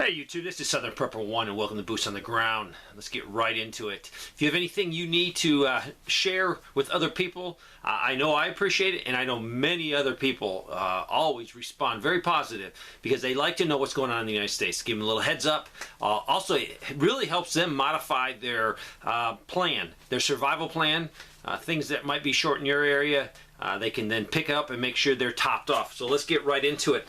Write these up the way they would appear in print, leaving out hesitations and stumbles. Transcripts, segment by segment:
Hey YouTube, this is Southern Prepper 1 and welcome to Boots on the Ground. Let's get right into it. If you have anything you need to share with other people, I know I appreciate it, and I know many other people always respond very positive because they like to know what's going on in the United States. Give them a little heads up. Also, it really helps them modify their plan, their survival plan, things that might be short in your area. They can then pick up and make sure they're topped off. So let's get right into it.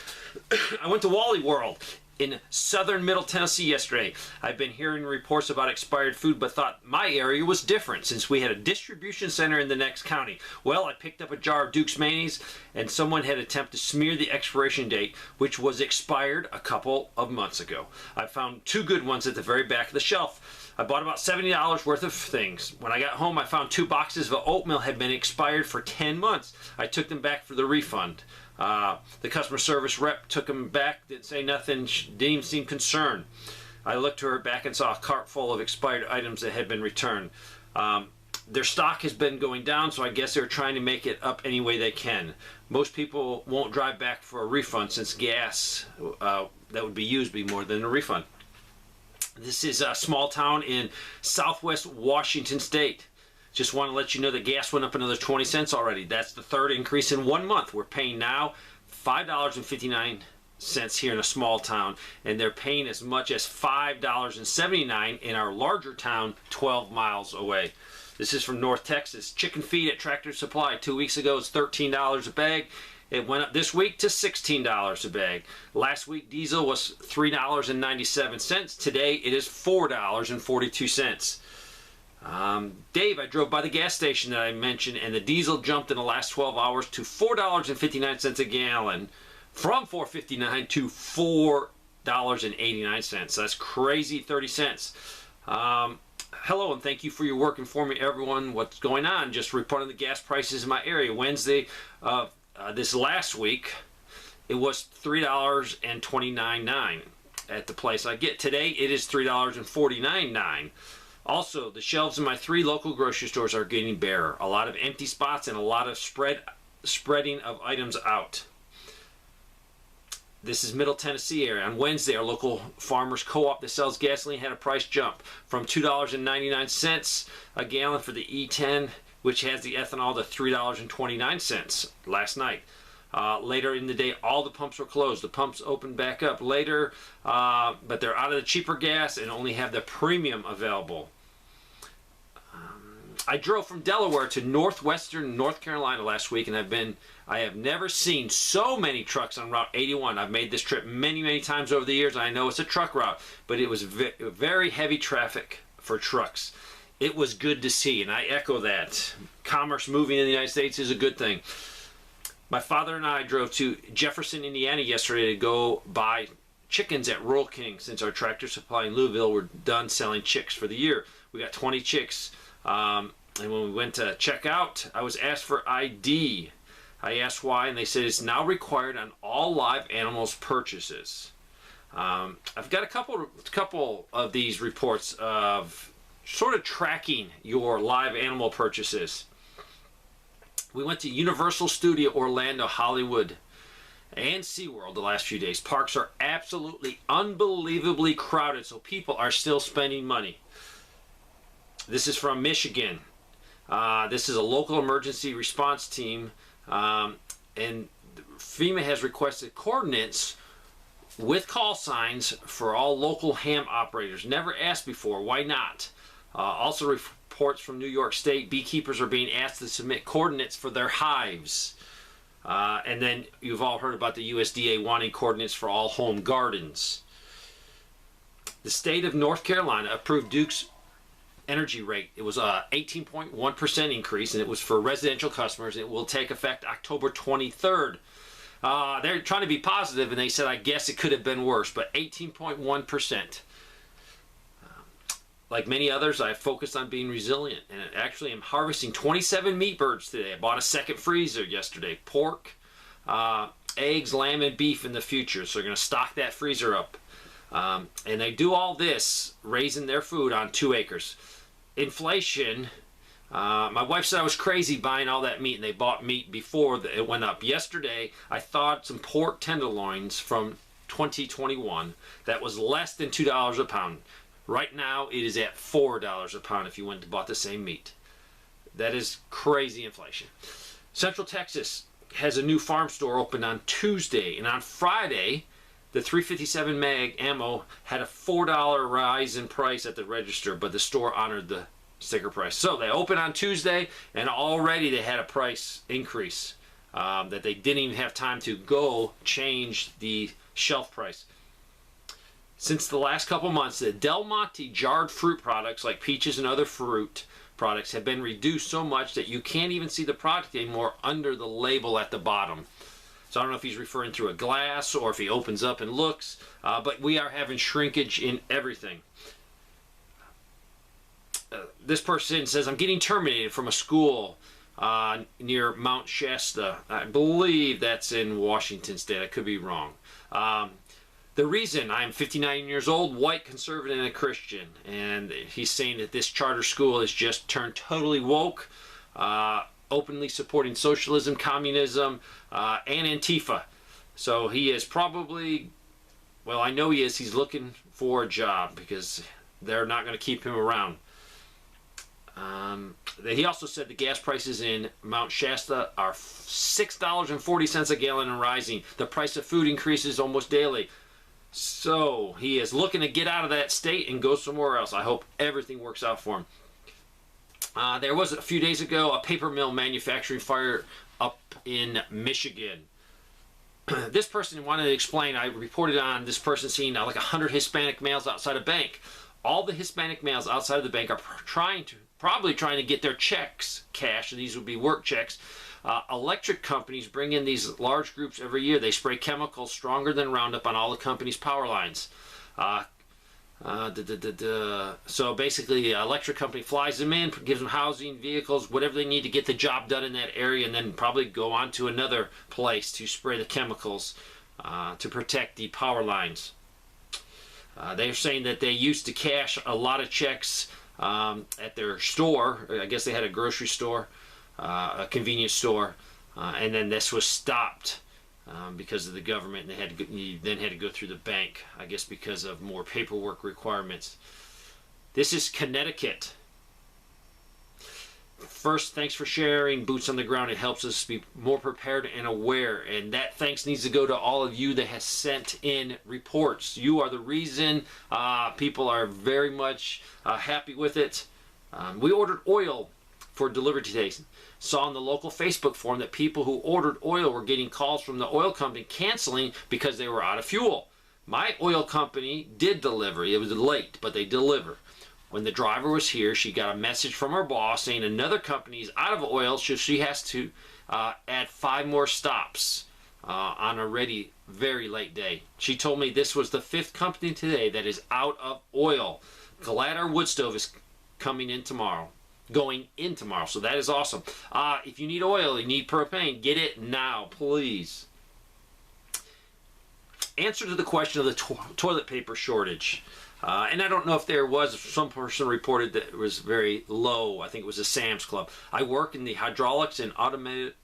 I went to Wally World in southern Middle Tennessee yesterday. I've been hearing reports about expired food, but thought my area was different since we had a distribution center in the next county. Well, I picked up a jar of Duke's mayonnaise, and someone had attempted to smear the expiration date, which was expired a couple of months ago. I found two good ones at the very back of the shelf. I bought about $70 worth of things. When I got home, I found 2 boxes of oatmeal had been expired for 10 months. I took them back for the refund. The customer service rep took them back, didn't say nothing, didn't even seem concerned. I looked to her back and saw a cart full of expired items that had been returned. Their stock has been going down, so I guess they're trying to make it up any way they can. Most people won't drive back for a refund since gas that would be used would be more than a refund. This is a small town in southwest Washington State. Just want to let you know that gas went up another 20 cents already. That's the third increase in 1 month. We're paying now $5.59 here in a small town, and they're paying as much as $5.79 in our larger town 12 miles away. This is from North Texas. Chicken feed at Tractor Supply 2 weeks ago was $13 a bag. It went up this week to $16 a bag. Last week diesel was $3.97. Today it is $4.42. Dave, I drove by the gas station that I mentioned, and the diesel jumped in the last 12 hours to $4.59 a gallon, from $4.59 to $4.89. That's crazy, 30 cents. Hello, and thank you for your work informing everyone what's going on. Just reporting the gas prices in my area. Wednesday, this last week, it was $3.29.9 at the place I get. Today, it is $3.49.9. Also, the shelves in my 3 local grocery stores are getting bare. A lot of empty spots and a lot of spreading of items out. This is Middle Tennessee area. On Wednesday, our local farmers co-op that sells gasoline had a price jump from $2.99 a gallon for the E10, which has the ethanol, to $3.29 last night. Later in the day, all the pumps were closed. The pumps opened back up later, but they're out of the cheaper gas and only have the premium available. I drove from Delaware to northwestern North Carolina last week, and I have never seen so many trucks on Route 81. I've made this trip many, many times over the years. I know it's a truck route, but it was very heavy traffic for trucks. It was good to see, and I echo that. Commerce moving in the United States is a good thing. My father and I drove to Jefferson, Indiana yesterday to go buy chickens at Rural King since our Tractor Supply in Louisville were done selling chicks for the year. We got 20 chicks. And when we went to check out, I was asked for ID. I asked why, and they said it's now required on all live animals purchases. I've got a couple of these reports of sort of tracking your live animal purchases. We went to Universal Studio Orlando, Hollywood, and SeaWorld the last few days. Parks are absolutely unbelievably crowded, so people are still spending money. This is from Michigan. This is a local emergency response team, and FEMA has requested coordinates with call signs for all local ham operators. Never asked before. Why not? Also reports from New York State, beekeepers are being asked to submit coordinates for their hives. And then you've all heard about the USDA wanting coordinates for all home gardens. The state of North Carolina approved Duke's energy rate. It was a 18.1% increase, and it was for residential customers. It will take effect October 23rd. They're trying to be positive, and they said, I guess it could have been worse, but 18.1%. Like many others, I focused on being resilient, and actually I'm harvesting 27 meat birds today. I bought a second freezer yesterday. Pork, eggs, lamb, and beef in the future, so they're going to stock that freezer up. And they do all this, raising their food on 2 acres. Inflation, my wife said I was crazy buying all that meat, and they bought meat before it went up. Yesterday, I thawed some pork tenderloins from 2021 that was less than $2 a pound. Right now, it is at $4 a pound if you went and bought the same meat. That is crazy inflation. Central Texas has a new farm store opened on Tuesday, and on Friday, the 357 mag ammo had a $4 rise in price at the register, but the store honored the sticker price. So they opened on Tuesday, and already they had a price increase that they didn't even have time to go change the shelf price. Since the last couple months, the Del Monte jarred fruit products like peaches and other fruit products have been reduced so much that you can't even see the product anymore under the label at the bottom. So I don't know if he's referring through a glass or if he opens up and looks, but we are having shrinkage in everything. This person says, I'm getting terminated from a school near Mount Shasta. I believe that's in Washington State. I could be wrong. The reason, I'm 59 years old, white, conservative, and a Christian. And he's saying that this charter school has just turned totally woke, openly supporting socialism, communism, and Antifa. So he is probably, well, I know he is, he's looking for a job because they're not going to keep him around. He also said the gas prices in Mount Shasta are $6.40 a gallon and rising. The price of food increases almost daily. So he is looking to get out of that state and go somewhere else. I hope everything works out for him. There was a few days ago a paper mill manufacturing fire up in Michigan. This person wanted to explain, I reported on this person seeing like 100 Hispanic males outside a bank. All the Hispanic males outside of the bank are probably trying to get their checks cashed, and these would be work checks. Electric companies bring in these large groups every year. They spray chemicals stronger than Roundup on all the company's power lines. So basically, the electric company flies them in, gives them housing, vehicles, whatever they need to get the job done in that area, and then probably go on to another place to spray the chemicals to protect the power lines. They're saying that they used to cash a lot of checks at their store. I guess they had a grocery store, a convenience store, and then this was stopped because of the government, and you then had to go through the bank, I guess because of more paperwork requirements. This is Connecticut. First, thanks for sharing Boots on the Ground. It helps us be more prepared and aware, and that thanks needs to go to all of you that has sent in reports. You are the reason. People are very much happy with it. We ordered oil for delivery today. Saw on the local Facebook forum that people who ordered oil were getting calls from the oil company canceling because they were out of fuel. My oil company did deliver. It was late, but they deliver. When the driver was here, she got a message from her boss saying another company is out of oil, so she has to add 5 more stops on a already very late day. She told me this was the 5th company today that is out of oil. Glad our wood stove is coming in tomorrow. Going in tomorrow, so that is awesome. If you need oil, you need propane, get it now, please. Answer to the question of the toilet paper shortage. And I don't know if there was, some person reported that it was very low. I think it was a Sam's Club. I work in the hydraulics and automotive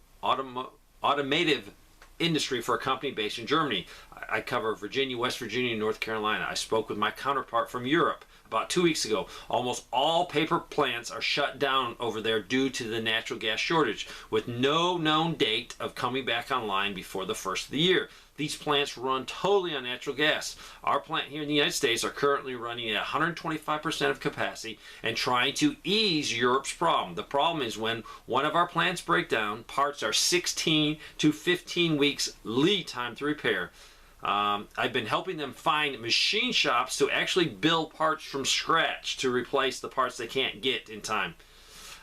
industry for a company based in Germany. I cover Virginia, West Virginia, and North Carolina. I spoke with my counterpart from Europe about 2 weeks ago. Almost all paper plants are shut down over there due to the natural gas shortage, with no known date of coming back online before the first of the year. These plants run totally on natural gas. Our plant here in the United States are currently running at 125% of capacity and trying to ease Europe's problem. The problem is when one of our plants break down, parts are 16 to 15 weeks lead time to repair. I've been helping them find machine shops to actually build parts from scratch to replace the parts they can't get in time.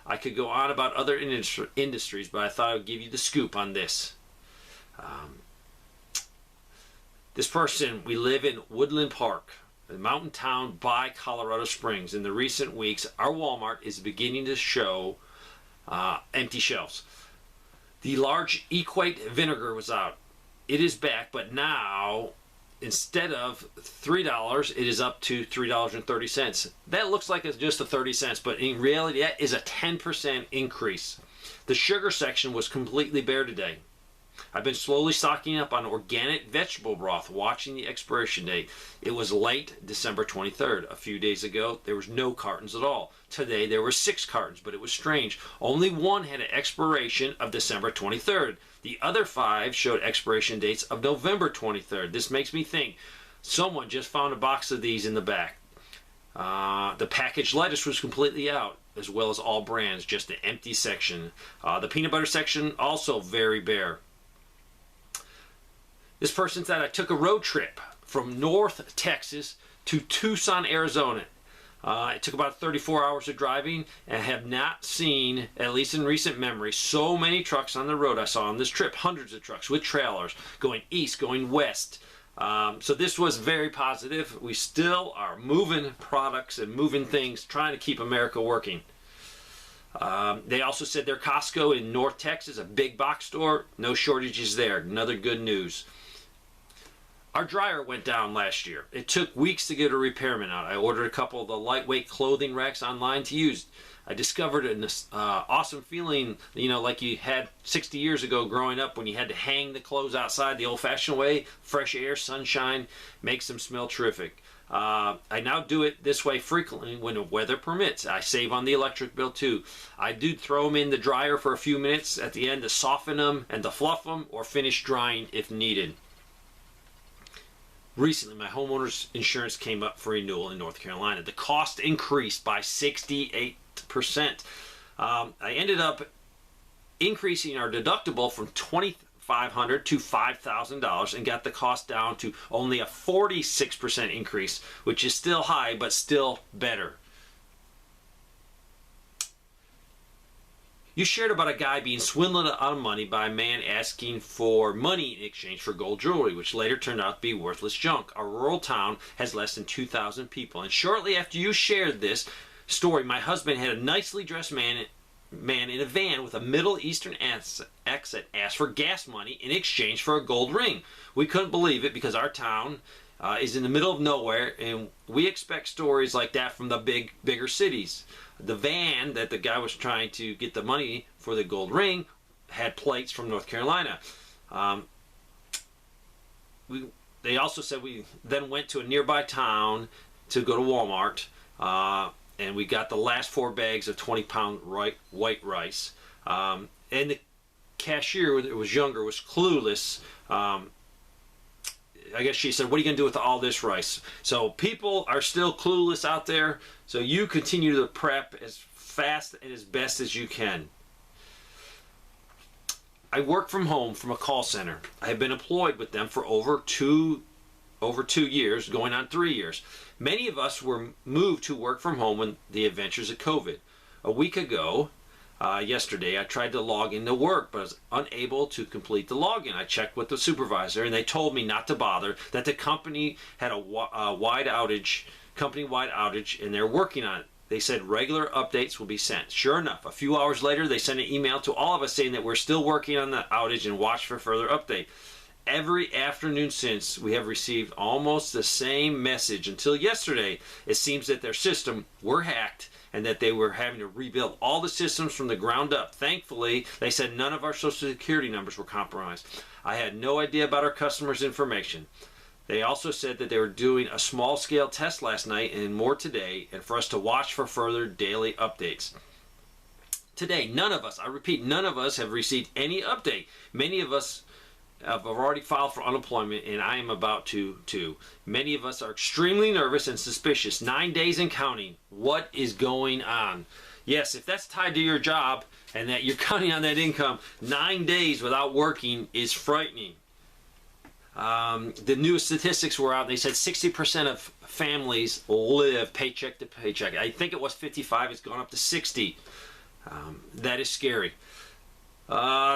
I could go on about other industries, but I thought I would give you the scoop on this. This person, we live in Woodland Park, a mountain town by Colorado Springs. In the recent weeks, our Walmart is beginning to show empty shelves. The large Equate vinegar was out. It is back, but now instead of $3, it is up to $3.30. That looks like it's just a 30 cents, but in reality, that is a 10% increase. The sugar section was completely bare today. I've been slowly stocking up on organic vegetable broth, watching the expiration date. It was late December 23rd. A few days ago, there was no cartons at all. Today, there were 6 cartons, but it was strange. Only one had an expiration of December 23rd. The other 5 showed expiration dates of November 23rd. This makes me think someone just found a box of these in the back. The packaged lettuce was completely out, as well as all brands, just an empty section. The peanut butter section also very bare. This person said, I took a road trip from North Texas to Tucson, Arizona. It took about 34 hours of driving, and have not seen, at least in recent memory, so many trucks on the road I saw on this trip. Hundreds of trucks with trailers going east, going west. So this was very positive. We still are moving products and moving things, trying to keep America working. They also said their Costco in North Texas, a big box store, no shortages there. Another good news. Our dryer went down last year. It took weeks to get a repairman out. I ordered a couple of the lightweight clothing racks online to use. I discovered an awesome feeling, like you had 60 years ago growing up when you had to hang the clothes outside the old-fashioned way. Fresh air, sunshine, makes them smell terrific. I now do it this way frequently when the weather permits. I save on the electric bill too. I do throw them in the dryer for a few minutes at the end to soften them and to fluff them, or finish drying if needed. Recently, my homeowner's insurance came up for renewal in North Carolina. The cost increased by 68%. I ended up increasing our deductible from $2,500 to $5,000 and got the cost down to only a 46% increase, which is still high, but still better. You shared about a guy being swindled out of money by a man asking for money in exchange for gold jewelry, which later turned out to be worthless junk. Our rural town has less than 2,000 people, and shortly after you shared this story, my husband had a nicely dressed man in a van with a Middle Eastern accent asked for gas money in exchange for a gold ring. We couldn't believe it because our town is in the middle of nowhere, and we expect stories like that from the bigger cities. The van that the guy was trying to get the money for the gold ring had plates from North Carolina. They also said we then went to a nearby town to go to Walmart, and we got the last 4 bags of 20-pound white rice. And the cashier, that was younger, was clueless. I guess she said, what are you going to do with all this rice? So people are still clueless out there. So you continue to prep as fast and as best as you can. I work from home from a call center. I have been employed with them for over two years, going on 3 years. Many of us were moved to work from home when the adventures of COVID. A week ago, yesterday, I tried to log into work, but I was unable to complete the login. I checked with the supervisor, and they told me not to bother, that the company had a company-wide outage, and they're working on it. They said regular updates will be sent. Sure enough, a few hours later, they sent an email to all of us saying that we're still working on the outage and watch for further update. Every afternoon since, we have received almost the same message. Until yesterday, it seems that their system were hacked and that they were having to rebuild all the systems from the ground up. Thankfully, they said none of our social security numbers were compromised. I had no idea about our customers' information. They also said that they were doing a small-scale test last night and more today, and for us to watch for further daily updates. Today, none of us, I repeat, none of us have received any update. Many of us have already filed for unemployment, and I am about to too. Many of us are extremely nervous and suspicious. 9 days and counting. What is going on? Yes, if that's tied to your job and that you're counting on that income, 9 days without working is frightening. The newest statistics were out. They said 60% of families live paycheck to paycheck. I think it was 55. It's gone up to 60. That is scary.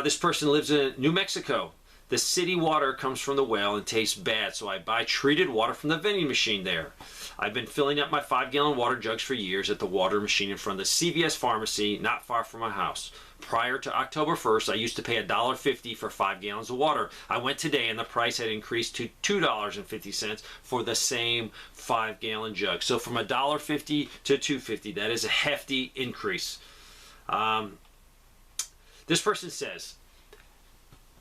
This person lives in New Mexico. The city water comes from the well and tastes bad, so I buy treated water from the vending machine there. I've been filling up my 5-gallon water jugs for years at the water machine in front of the CVS pharmacy not far from my house. Prior to October 1st, I used to pay $1.50 for 5 gallons of water. I went today and the price had increased to $2.50 for the same 5-gallon jug. So from $1.50 to $2.50, that is a hefty increase. This person says,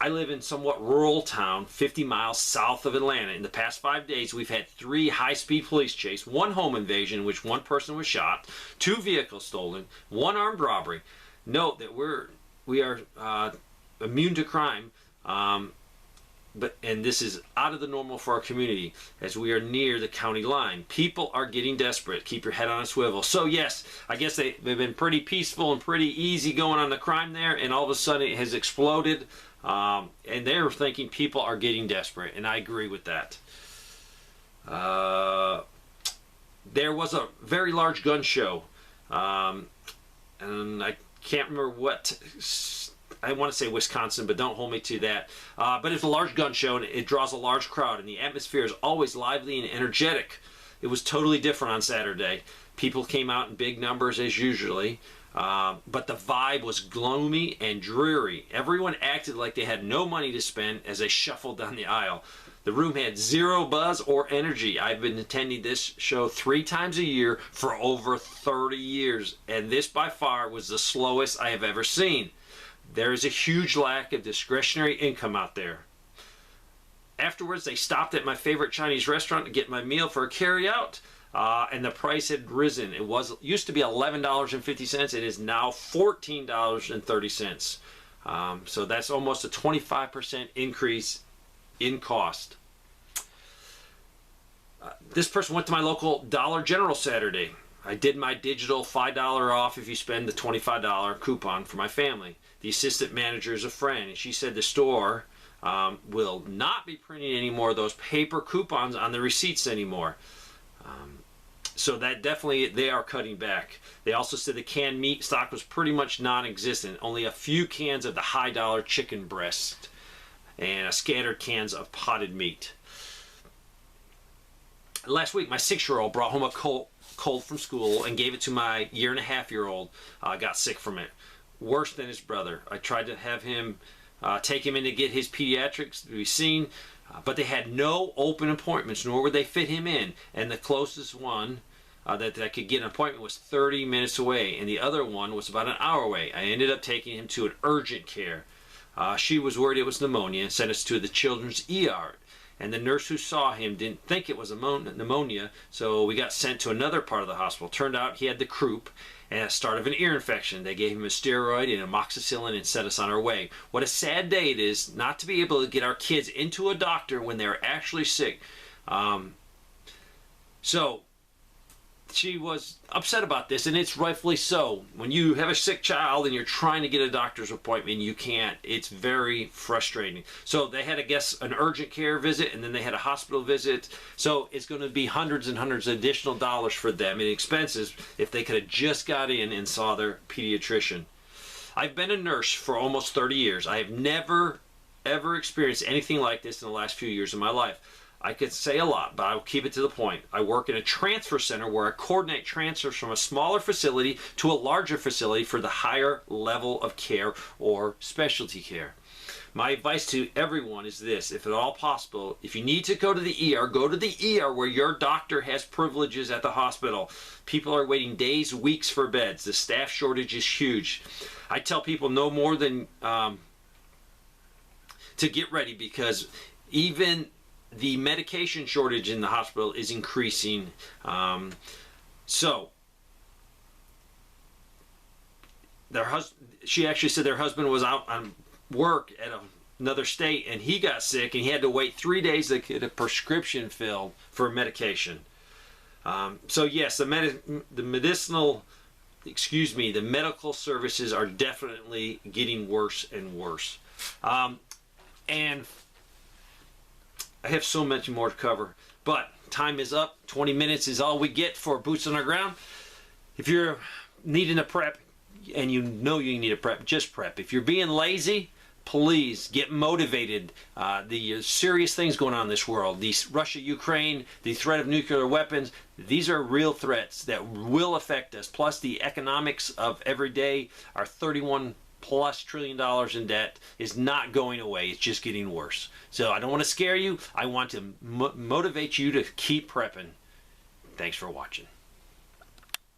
I live in somewhat rural town, 50 miles south of Atlanta. In the past 5 days, we've had 3 high-speed police chase, 1 home invasion in which 1 person was shot, 2 vehicles stolen, 1 armed robbery. Note that we are immune to crime, and this is out of the normal for our community as we are near the county line. People are getting desperate. Keep your head on a swivel. So yes, I guess they've been pretty peaceful and pretty easy going on the crime there, and all of a sudden it has exploded. And they're thinking people are getting desperate, and I agree with that. There was a very large gun show, and I can't remember what. I want to say Wisconsin, but don't hold me to that. But it's a large gun show, and it draws a large crowd, and the atmosphere is always lively and energetic. It was totally different on Saturday. People came out in big numbers as usually, but the vibe was gloomy and dreary. Everyone acted like they had no money to spend as they shuffled down the aisle. The room had zero buzz or energy. I've been attending this show 3 times a year for over 30 years, and this by far was the slowest I have ever seen. There is a huge lack of discretionary income out there. Afterwards, they stopped at my favorite Chinese restaurant to get my meal for a carry-out, and the price had risen. It used to be $11.50. It is now $14.30. So that's almost a 25% increase in cost. This person went to my local Dollar General Saturday. I did my digital $5 off if you spend the $25 coupon for my family. The assistant manager is a friend, and she said the store will not be printing any more of those paper coupons on the receipts anymore. So that definitely, they are cutting back. They also said the canned meat stock was pretty much non-existent. Only a few cans of the high-dollar chicken breast and scattered cans of potted meat. Last week, my 6-year-old brought home a cold from school and gave it to my 1.5-year-old. Got sick from it. Worse than his brother. I tried to have him take him in to get his pediatrics to be seen, but they had no open appointments, nor would they fit him in. And the closest one that I could get an appointment was 30 minutes away, and the other one was about an hour away. I ended up taking him to an urgent care. She was worried it was pneumonia and sent us to the children's ER. And the nurse who saw him didn't think it was pneumonia, so we got sent to another part of the hospital. Turned out he had the croup and a start of an ear infection. They gave him a steroid and amoxicillin and set us on our way. What a sad day it is not to be able to get our kids into a doctor when they're actually sick. So she was upset about this, and it's rightfully so. When you have a sick child and you're trying to get a doctor's appointment, you can't. It's very frustrating. So they had, I guess, an urgent care visit, and then they had a hospital visit. So it's going to be hundreds and hundreds of additional dollars for them in expenses if they could have just got in and saw their pediatrician. I've been a nurse for almost 30 years. I have never, ever experienced anything like this in the last few years of my life. I could say a lot, but I'll keep it to the point. I work in a transfer center where I coordinate transfers from a smaller facility to a larger facility for the higher level of care or specialty care. My advice to everyone is this: if at all possible, if you need to go to the ER, go to the ER where your doctor has privileges at the hospital. People are waiting days, weeks for beds. The staff shortage is huge. I tell people no more than to get ready, because even the medication shortage in the hospital is increasing. So she actually said their husband was out on work at another state, and he got sick, and he had to wait 3 days to get a prescription filled for medication. So yes, the medical services are definitely getting worse and worse. And I have so much more to cover, but time is up. 20 minutes is all we get for Boots on the Ground. If you're needing a prep, and you know you need a prep, just prep. If you're being lazy, please get motivated. The serious things going on in this world, the Russia, Ukraine, the threat of nuclear weapons, these are real threats that will affect us. Plus the economics of every day, our $31+ trillion in debt is not going away. It's just getting worse. So I don't want to scare you. I want to motivate you to keep prepping. Thanks for watching.